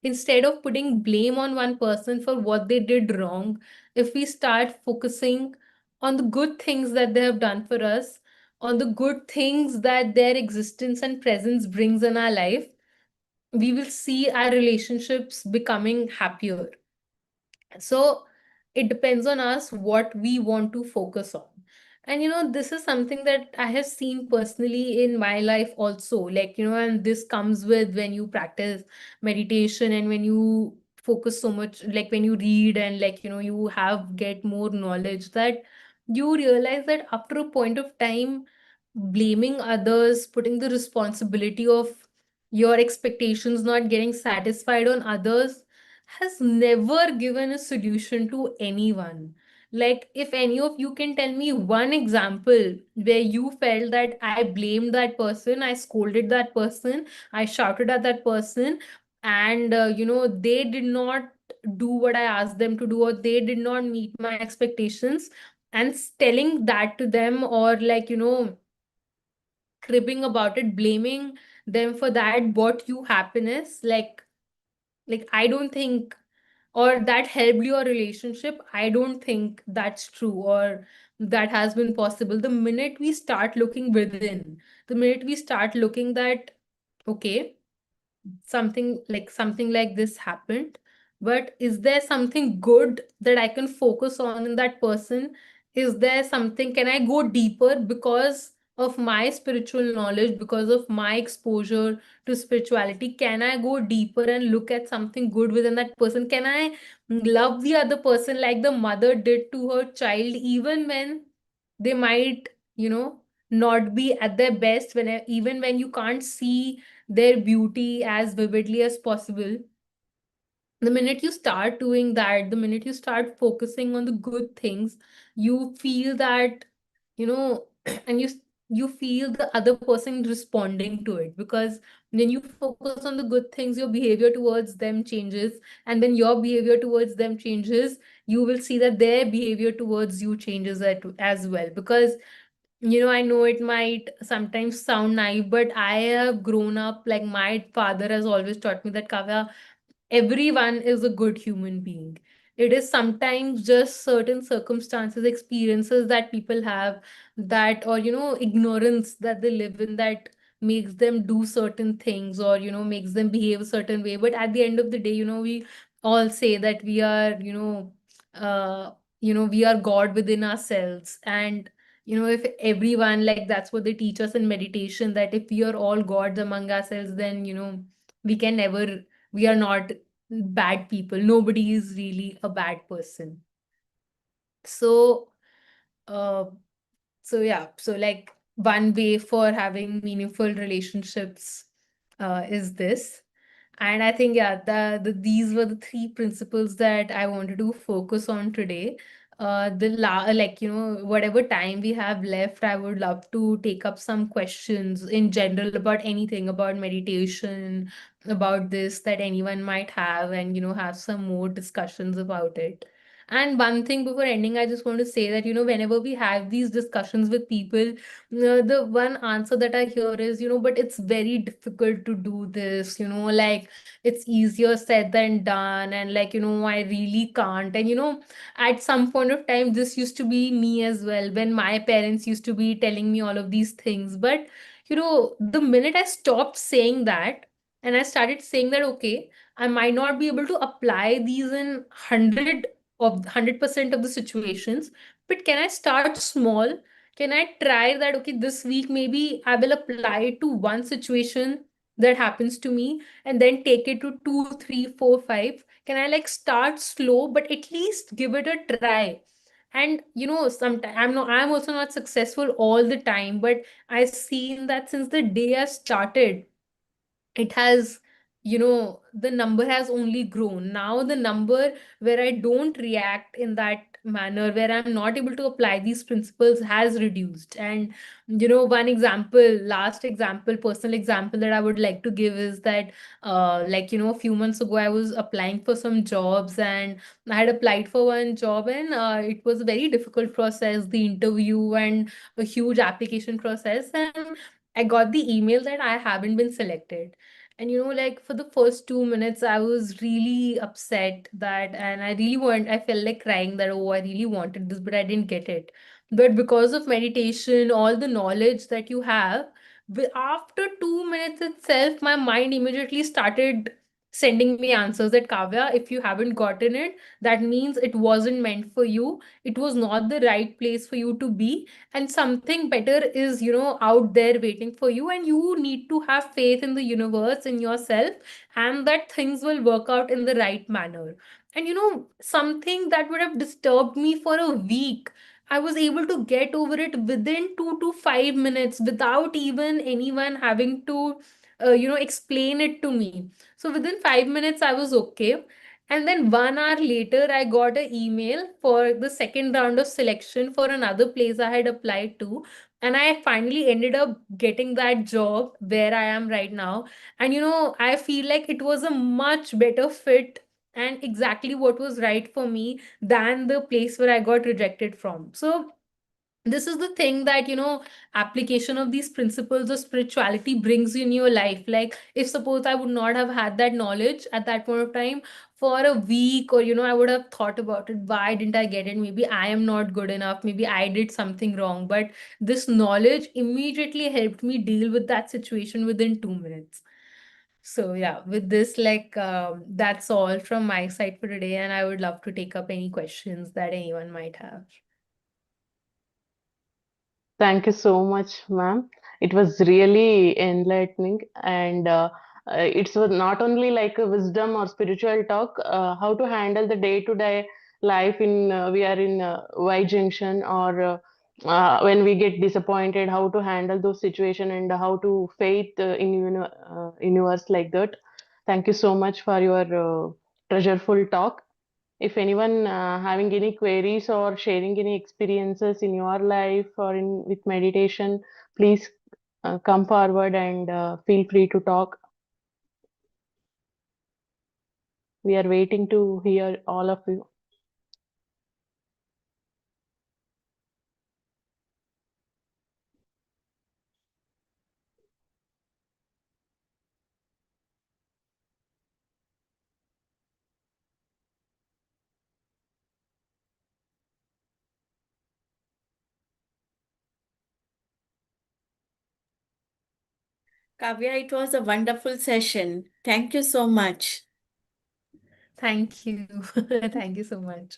Instead of putting blame on one person for what they did wrong, if we start focusing on the good things that they have done for us, on the good things that their existence and presence brings in our life, we will see our relationships becoming happier. So it depends on us what we want to focus on. And this is something that I have seen personally in my life also. Like, and this comes with when you practice meditation and when you focus so much, like when you read and like, you have get more knowledge, that you realize that after a point of time, blaming others, putting the responsibility of your expectations not getting satisfied on others has never given a solution to anyone. Like, if any of you can tell me one example where you felt that I blamed that person, I scolded that person, I shouted at that person, and they did not do what I asked them to do, or they did not meet my expectations, and telling that to them, or like, cribbing about it, blaming them for that brought you happiness, like I don't think, or that helped your relationship, I don't think that's true, or that has been possible. The minute we start looking within, the minute we start looking that, okay, something like this happened, but is there something good that I can focus on in that person? Is there something, can I go deeper because of my spiritual knowledge, because of my exposure to spirituality? Can I go deeper and look at something good within that person? Can I love the other person like the mother did to her child, even when they might not be at their best, when even when you can't see their beauty as vividly as possible? The minute you start doing that, the minute you start focusing on the good things, you feel that, and you feel the other person responding to it, because when you focus on the good things, your behavior towards them changes, and when your behavior towards them changes, you will see that their behavior towards you changes as well. Because I know it might sometimes sound naive, but I have grown up, like my father has always taught me that, Kavya, everyone is a good human being. It is sometimes just certain circumstances, experiences that people have, that, or ignorance that they live in, that makes them do certain things, or makes them behave a certain way. But at the end of the day, we all say that we are, we are God within ourselves. And if everyone, like, that's what they teach us in meditation, that if we are all gods among ourselves, then we can never, we are not bad people. Nobody is really a bad person. So, uh, yeah, so like one way for having meaningful relationships is this. And I think, yeah, these were the three principles that I wanted to focus on today. Like, whatever time we have left, I would love to take up some questions in general about anything, about meditation, about this, that anyone might have, and, have some more discussions about it. And one thing before ending, I just want to say that, whenever we have these discussions with people, the one answer that I hear is, but it's very difficult to do this, like it's easier said than done. And like, I really can't. And, at some point of time, this used to be me as well, when my parents used to be telling me all of these things. But, the minute I stopped saying that, and I started saying that, okay, I might not be able to apply these in 100 of 100% of the situations, but can I start small? Can I try that, okay, this week maybe I will apply it to one situation that happens to me, and then take it to two, three, four, five? Can I like start slow, but at least give it a try? And sometimes I'm also not successful all the time, but I've seen that since the day I started, it has, the number has only grown. Now the number where I don't react in that manner, where I'm not able to apply these principles, has reduced. And one example, last example, personal example that I would like to give is that a few months ago I was applying for some jobs, and I had applied for one job, and it was a very difficult process, the interview, and a huge application process. And I got the email that I haven't been selected. And like for the first 2 minutes, I was really upset that, and I felt like crying that, oh, I really wanted this, but I didn't get it. But because of meditation, all the knowledge that you have, after 2 minutes itself, my mind immediately started sending me answers that, Kavya, if you haven't gotten it, that means it wasn't meant for you. It was not the right place for you to be, and something better is out there waiting for you, and you need to have faith in the universe, in yourself, and that things will work out in the right manner. And something that would have disturbed me for a week, I was able to get over it within 2 to 5 minutes, without even anyone having to explain it to me. So within 5 minutes I was okay. And then 1 hour later, I got an email for the second round of selection for another place I had applied to. And I finally ended up getting that job where I am right now. And I feel like it was a much better fit and exactly what was right for me than the place where I got rejected from. So this is the thing that application of these principles of spirituality brings you in your life. Like, if suppose I would not have had that knowledge at that point of time, for a week, or I would have thought about it, why didn't I get it? Maybe I am not good enough, maybe I did something wrong. But this knowledge immediately helped me deal with that situation within 2 minutes. So yeah, with this, like, that's all from my side for today, and I would love to take up any questions that anyone might have. Thank you so much, ma'am. It was really enlightening, and it's not only like a wisdom or spiritual talk, how to handle the day-to-day life in we are in Y junction, or when we get disappointed, how to handle those situations, and how to faith in universe, like that. Thank you so much for your treasureful talk. If anyone having any queries or sharing any experiences in your life or in with meditation, please come forward and feel free to talk. We are waiting to hear all of you. Kavya, it was a wonderful session. Thank you so much. Thank you. Thank you so much.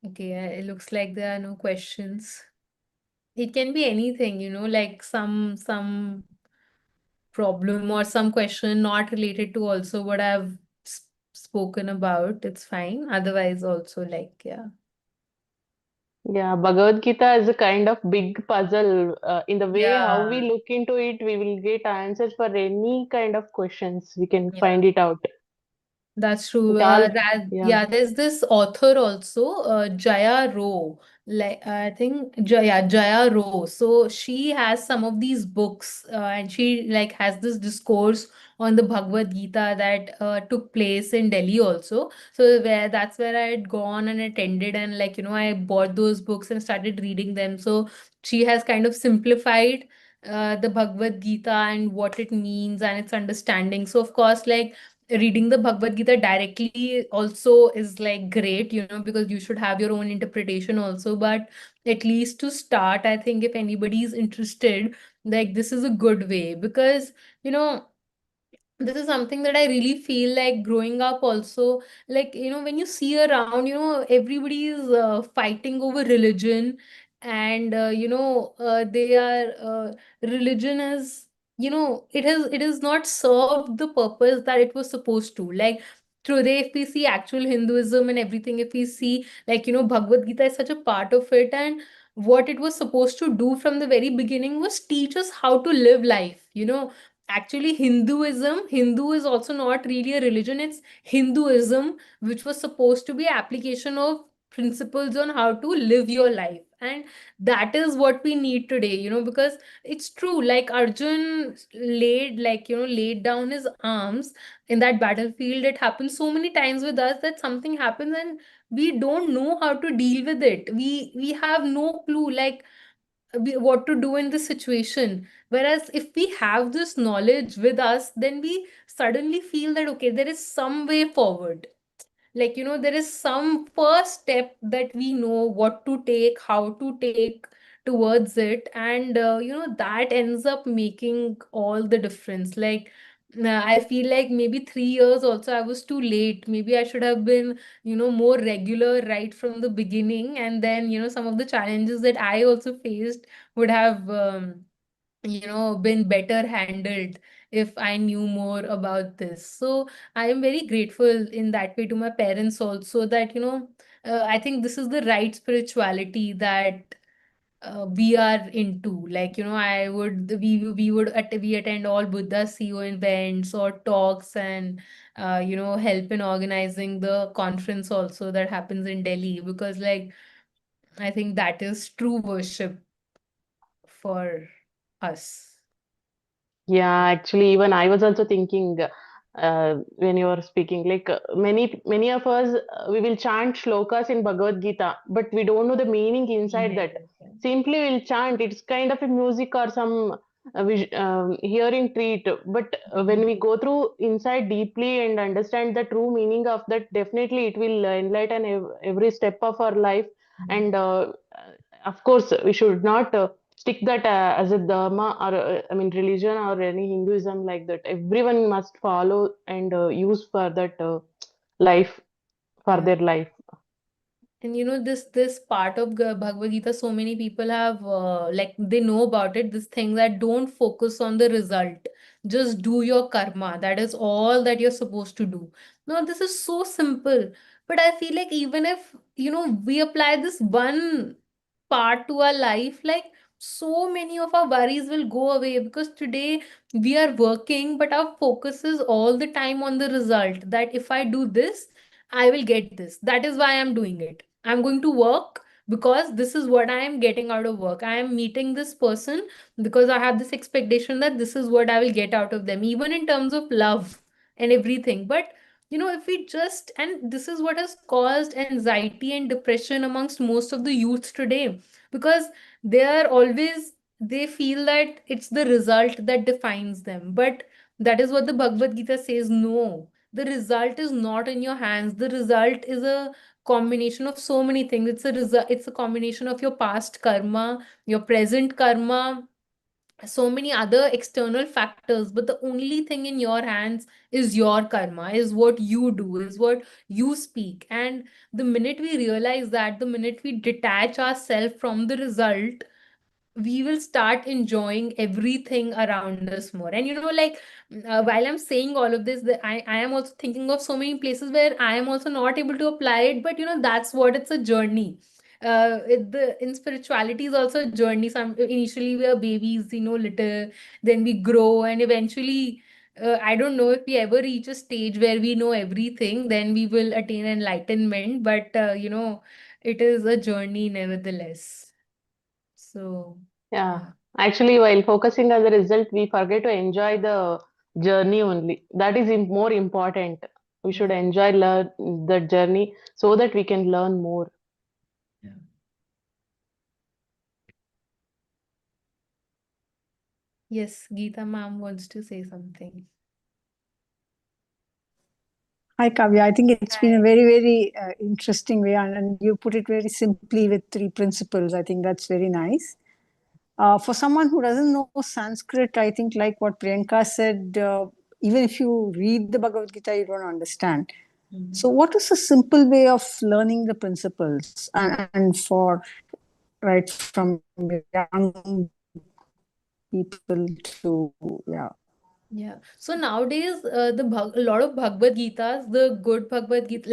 Okay, it looks like there are no questions. It can be anything, like some problem or some question not related to also what I've spoken about. It's fine. Otherwise, also, like, yeah. Yeah, Bhagavad Gita is a kind of big puzzle. In the way how we Yeah, look into it, we will get answers for any kind of questions. We can yeah. find it out. That's true. It all, yeah. Yeah, there's this author also, Jaya Rowe. Like, I think Jaya Rowe. So she has some of these books, and she like has this discourse on the Bhagavad Gita that took place in Delhi also. So that's where I had gone and attended, and like I bought those books and started reading them. So she has kind of simplified the Bhagavad Gita and what it means and its understanding. So of course, like, reading the Bhagavad Gita directly also is like great, because you should have your own interpretation also. But at least to start, I think if anybody is interested, like, this is a good way, because, you know, this is something that I really feel like growing up also. Like, when you see around, everybody is fighting over religion, and, they are, religion is, it has not served the purpose that it was supposed to. Like, today, if we see actual Hinduism and everything, if we see, like, Bhagavad Gita is such a part of it, and what it was supposed to do from the very beginning was teach us how to live life. Actually, Hindu is also not really a religion. It's Hinduism, which was supposed to be application of principles on how to live your life. And that is what we need today, because it's true, like Arjun laid down his arms in that battlefield. It happens so many times with us that something happens and we don't know how to deal with it. We have no clue, like, what to do in this situation. Whereas if we have this knowledge with us, then we suddenly feel that, okay, there is some way forward. Like, there is some first step that we know what to take, how to take towards it. And, that ends up making all the difference. Like, I feel like maybe 3 years also I was too late. Maybe I should have been, more regular right from the beginning. And then, some of the challenges that I also faced would have, been better handled if I knew more about this. So I am very grateful in that way to my parents also, that, I think this is the right spirituality that we are into. Like, we attend all Buddha CEO events or talks, and, help in organizing the conference also that happens in Delhi, because, like, I think that is true worship for us. Yeah, actually, even I was also thinking when you were speaking, like many of us, we will chant shlokas in Bhagavad Gita, but we don't know the meaning inside that. Simply we'll chant. It's kind of a music or some hearing treat. But when we go through inside deeply and understand the true meaning of that, definitely it will enlighten every step of our life. And of course, we should not. Stick that as a dharma or I mean religion or any Hinduism like that. Everyone must follow and use for that life for Yeah. their life. And, this part of Bhagavad Gita, so many people have, like, they know about it. This thing that don't focus on the result, just do your karma. That is all that you're supposed to do. No, this is so simple. But I feel like even if, we apply this one part to our life, like, so many of our worries will go away, because today we are working, but our focus is all the time on the result. That if I do this, I will get this. That is why I'm doing it. I'm going to work because this is what I am getting out of work. I am meeting this person because I have this expectation that this is what I will get out of them, even in terms of love and everything. But, if we just, and this is what has caused anxiety and depression amongst most of the youth today, because they are always, they feel that it's the result that defines them. But that is what the Bhagavad Gita says. No, the result is not in your hands. The result is a combination of so many things. It's a combination of your past karma, your present karma, so many other external factors. But the only thing in your hands is your karma, is what you do, is what you speak. And the minute we realize that, the minute we detach ourselves from the result, we will start enjoying everything around us more. And, like, while I'm saying all of this, I am also thinking of so many places where I am also not able to apply it. But, that's what, it's a journey. In spirituality is also a journey. Initially we are babies, little, then we grow, and eventually, I don't know if we ever reach a stage where we know everything, then we will attain enlightenment. But, it is a journey nevertheless. So, Yeah, yeah. actually, while focusing on the result, we forget to enjoy the journey only. That is more important. We should Yeah. enjoy learn the journey so that we can learn more. Yeah. Yes, Geeta ma'am wants to say something. Hi, Kavya. I think it's been a very, very interesting way, and you put it very simply with 3 principles. I think that's very nice. For someone who doesn't know Sanskrit, I think, like what Priyanka said, even if you read the Bhagavad Gita, you don't understand. So what is a simple way of learning the principles and for right from young people to Yeah. So nowadays, a lot of Bhagavad Gitas, the good Bhagavad Gita,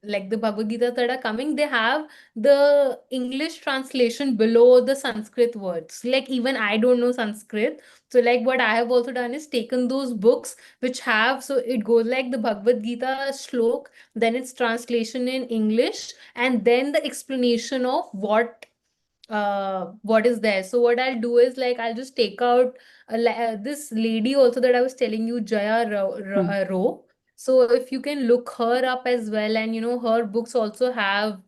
like the Bhagavad Gitas that are coming, they have the English translation below the Sanskrit words. Like even I don't know Sanskrit, so like what I have also done is taken those books which have, so it goes like the Bhagavad Gita shlok, then its translation in English, and then the explanation of what is there. So what I'll do is like I'll just take out this lady also that I was telling you, Jaya Ro. So if you can look her up as well, and her books also have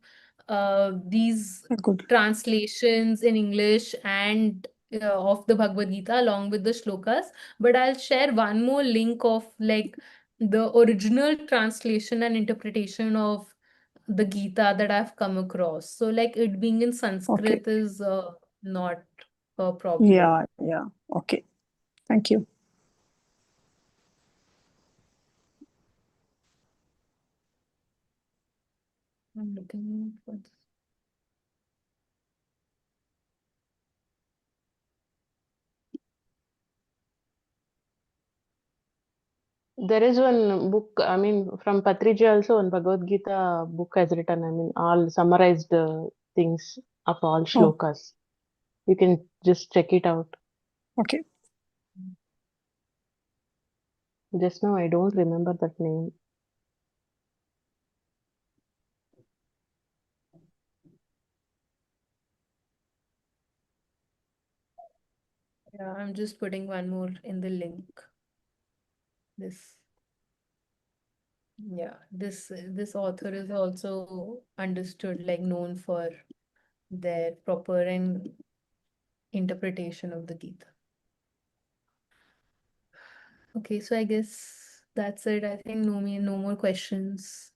these good. translations in English and of the Bhagavad Gita along with the shlokas. But I'll share one more link of like the original translation and interpretation of the Gita that I've come across. So like it being in Sanskrit is not a problem. Yeah. Okay. Thank you. I'm looking for this. There is one book, I mean, from Patriji also, one Bhagavad Gita book has written, I mean, all summarized things of all shlokas. You can just check it out. Okay. Just now, I don't remember that name. Yeah, I'm just putting one more in the link. This author is also understood, like known for their proper and interpretation of the Gita. Okay, so I guess that's it. I think no more questions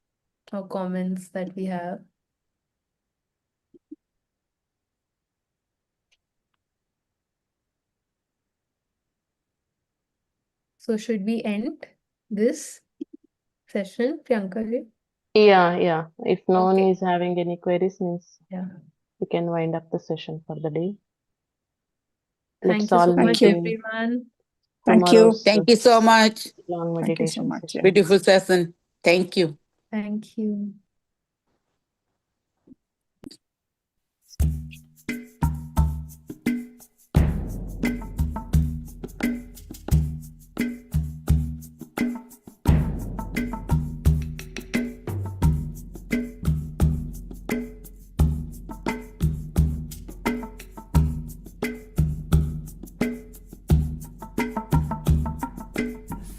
or comments that we have. So should we end this session, Priyanka ji? Yeah. If no one Okay. is having any queries, means Yeah. we can wind up the session for the day. Thank Let's you so all much, meet in everyone. Thank you. tomorrow's Thank you so much. long Thank you so meditation much. session. Beautiful session. Thank you. Thank you.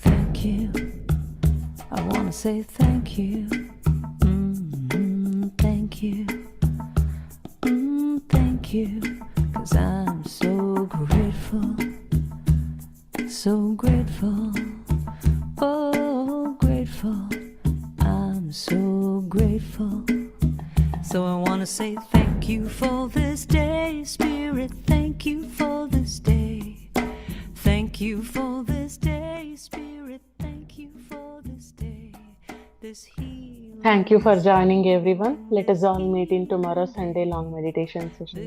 Thank you. I want to say thank you. Thank you. Thank you. 'Cause I'm so grateful. So grateful. Oh, grateful. I'm so grateful. So I want to say thank you for this day, Spirit. Thank you for this day. Thank you for this day, Spirit. Thank you for this day. This healing. Thank you for joining, everyone. Let us all meet in tomorrow's Sunday long meditation session.